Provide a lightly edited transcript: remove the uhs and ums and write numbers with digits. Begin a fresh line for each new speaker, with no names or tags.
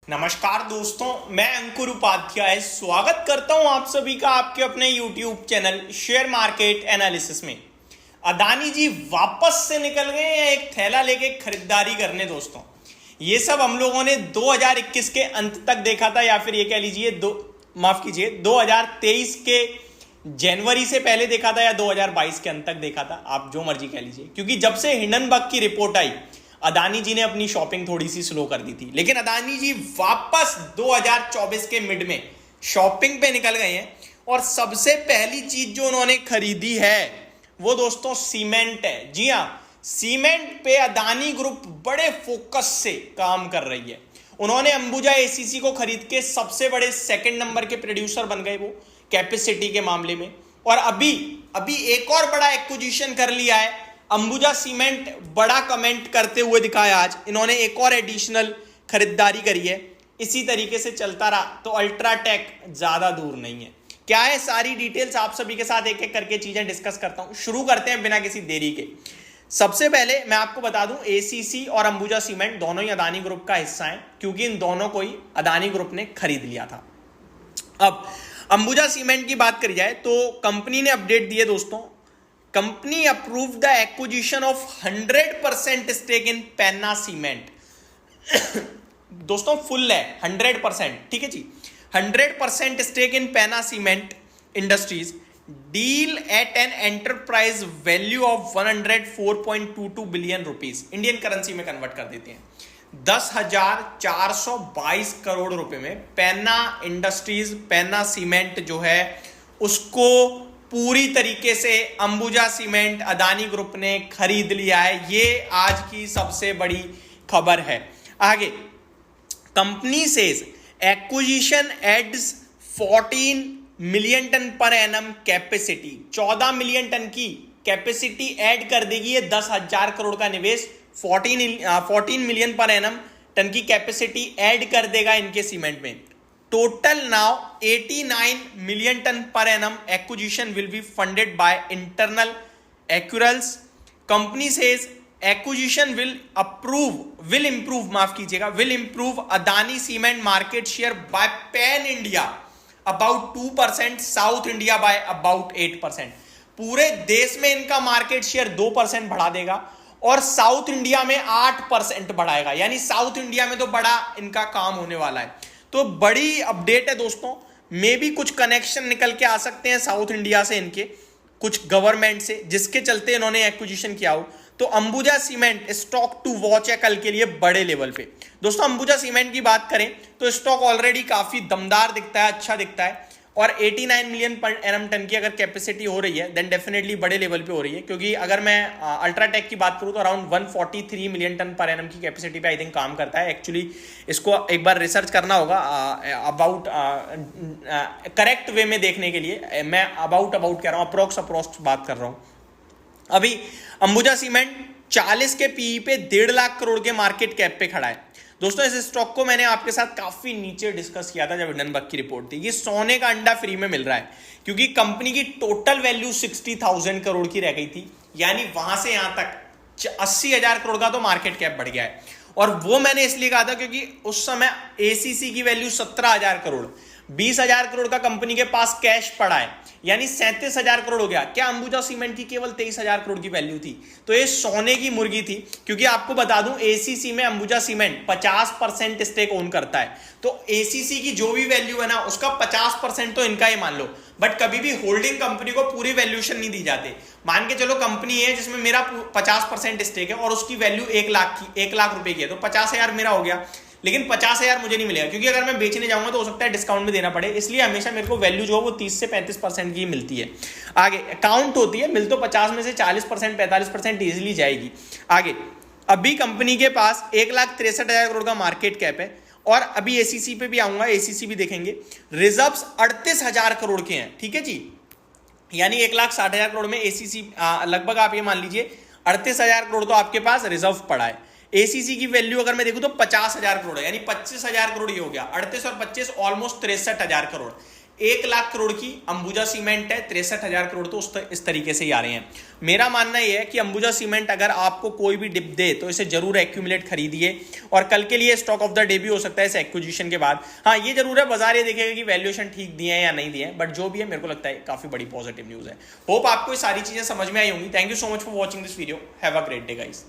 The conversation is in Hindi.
नमस्कार दोस्तों, मैं अंकुर उपाध्याय स्वागत करता हूं आप सभी का आपके अपने YouTube channel share market analysis में। अदानी जी वापस से निकल गए हैं एक थैला लेके खरीदारी करने। दोस्तों ये सब हम लोगों ने 2021 के अंत तक देखा था, या फिर ये कह लीजिए 2023 के जनवरी से पहले देखा था, या 2022 के अंत तक देखा था, आप जो मर्जी कह लीजिए। क्योंकि जब से हिंडनबर्ग की रिपोर्ट आई, अदानी जी ने अपनी शॉपिंग थोड़ी सी स्लो कर दी थी, लेकिन अदानी जी वापस 2024 के मिड में शॉपिंग पे निकल गए हैं। और सबसे पहली चीज जो उन्होंने खरीदी है वो दोस्तों सीमेंट है। जी हां, सीमेंट पे अदानी ग्रुप बड़े फोकस से काम कर रही है। उन्होंने अंबुजा एसीसी को खरीद के सबसे बड़े सेकंड नंबर के प्रोड्यूसर बन गए वो कैपेसिटी के मामले में। और अभी एक और बड़ा एक्विजिशन कर लिया है। अंबुजा सीमेंट बड़ा कमेंट करते हुए दिखाया आज, इन्होंने एक और एडिशनल खरीदारी करी है। इसी तरीके से चलता रहा तो अल्ट्राटेक ज्यादा दूर नहीं है। क्या है सारी डिटेल्स आप सभी के साथ एक एक करके चीजें डिस्कस करता हूं। शुरू करते हैं बिना किसी देरी के। सबसे पहले मैं आपको बता दूं, एसीसी और अंबुजा सीमेंट दोनों ही अदानी ग्रुप का हिस्सा हैं, क्योंकि इन दोनों को ही अदानी ग्रुप ने खरीद लिया था। अब अंबुजा सीमेंट की बात करी जाए तो कंपनी ने अपडेट दिए दोस्तों। Company approve the acquisition of 100% stake in Penna cement. दोस्तों फुल है 100%, ठीक है जी। 100% stake in Penna cement industries, deal at an enterprise value of 104.22 billion rupees. Indian currency में कन्वर्ट कर देते हैं 10,422 करोड़ रुपए में पेन्ना इंडस्ट्रीज, पेन्ना सीमेंट जो है उसको पूरी तरीके से अंबुजा सीमेंट अदानी ग्रुप ने खरीद लिया है। ये आज की सबसे बड़ी खबर है। आगे, company says acquisition adds 14 million ton per annum capacity. 14 million ton की कैपेसिटी ऐड कर देगी ये 10,000 करोड़ का निवेश 14 मिलियन पर एनम टन की कैपेसिटी ऐड कर देगा इनके सीमेंट में। Total now 89 million ton per annum acquisition will be funded by internal accruals. Company says acquisition will improve Adani cement market share by pan India about 2%, South India by about 8%. पूरे देश में इनका मार्केट शेयर 2% बढ़ा देगा और साउथ इंडिया में 8% बढ़ाएगा। यानी साउथ इंडिया में तो बड़ा इनका काम होने वाला है। तो बड़ी अपडेट है दोस्तों। मे भी कुछ कनेक्शन निकल के आ सकते हैं साउथ इंडिया से, इनके कुछ गवर्नमेंट से, जिसके चलते इन्होंने एक्विजिशन किया हो। तो Ambuja cement stock to watch है कल के लिए बड़े लेवल पे। दोस्तों अंबुजा सीमेंट की बात करें तो स्टॉक ऑलरेडी काफी दमदार दिखता है, अच्छा दिखता है। और 89 मिलियन पर एनम टन की अगर कैपेसिटी हो रही है देन डेफिनेटली बड़े लेवल पे हो रही है। क्योंकि अगर मैं अल्ट्राटेक की बात करूं तो around 143 million ton per annum की कैपेसिटी पे आई थिंक काम करता है। एक्चुअली इसको एक बार रिसर्च करना होगा अबाउट करेक्ट वे में देखने के लिए। मैं अबाउट कह रहा हूं, अप्रोक्स बात कर रहा हूं। अभी अंबुजा सीमेंट 40 के पीई पे 1.5 लाख करोड़ के मार्केट कैप पे खड़ा है। दोस्तों इस स्टॉक को मैंने आपके साथ काफी नीचे डिस्कस किया था जब हिंडनबर्ग की रिपोर्ट थी। ये सोने का अंडा फ्री में मिल रहा है, क्योंकि कंपनी की टोटल वैल्यू 60,000 करोड़ की रह गई थी। यानी वहां से यहां तक 80,000 करोड़ का तो मार्केट कैप बढ़ गया है। और वो मैंने इसलिए कहा था क्योंकि उस समय एसीसी की वैल्यू 17,000 करोड़, 20,000 करोड़ का कंपनी के पास कैश पड़ा है, यानी 37,000 करोड़ हो गया। क्या अंबुजा सीमेंट की केवल 23,000 करोड़ की वैल्यू थी? तो ये सोने की मुर्गी थी। क्योंकि आपको बता दूं एसीसी में अंबुजा सीमेंट 50% स्टेक ओन करता है। तो एसीसी की जो भी वैल्यू है ना उसका 50% तो इनका ही मान लो। बट कभी भी होल्डिंग कंपनी को पूरी वैल्यूएशन नहीं दी जाती। मान के चलो कंपनी है जिसमें मेरा 50% स्टेक है और उसकी वैल्यू 1 लाख रुपए की है, तो 50,000 मेरा हो गया। लेकिन 50,000 मुझे नहीं मिलेगा, क्योंकि अगर मैं बेचने जाऊंगा तो हो सकता है डिस्काउंट में देना पड़े। इसलिए हमेशा मेरे को वैल्यू जो है वो 30 से 35% की मिलती है। आगे काउंट होती है, मिल तो 50 में से 40% 45% इजिली जाएगी। आगे अभी कंपनी के पास 1,63,000 करोड़ का मार्केट कैप है। और अभी एसीसी पे भी आऊंगा, एसीसी भी देखेंगे। रिजर्व्स 38,000 करोड़ के हैं, ठीक है जी। यानी 1,60,000 करोड़ में एसीसी लगभग आप ये मान लीजिए 38,000 करोड़ तो आपके पास रिजर्व पड़ा है। एसीसी की वैल्यू अगर मैं देखूं तो 50,000 करोड़ है, यानी 25,000 करोड़ ये हो गया। 38 और 25 ऑलमोस्ट 63,000 करोड़। 1 लाख करोड़ की अंबुजा सीमेंट है, 63,000 करोड़ तो इस तरीके से ही आ रहे हैं। मेरा मानना यह है कि अंबुजा सीमेंट अगर आपको कोई भी डिप दे तो इसे जरूर एक्यूमुलेट खरीदिए, और कल के लिए स्टॉक ऑफ द डे भी हो सकता है इस एक्विजिशन के बाद। हाँ, ये जरूर है, बाजार ये देखेगा कि वैल्यूएशन ठीक दिए हैं या नहीं दिए हैं, बट जो भी है मेरे को लगता है काफी बड़ी पॉजिटिव न्यूज है। होप आपको ये सारी चीजें समझ में आई होंगी। Thank you so much for watching this video. Have a great day guys.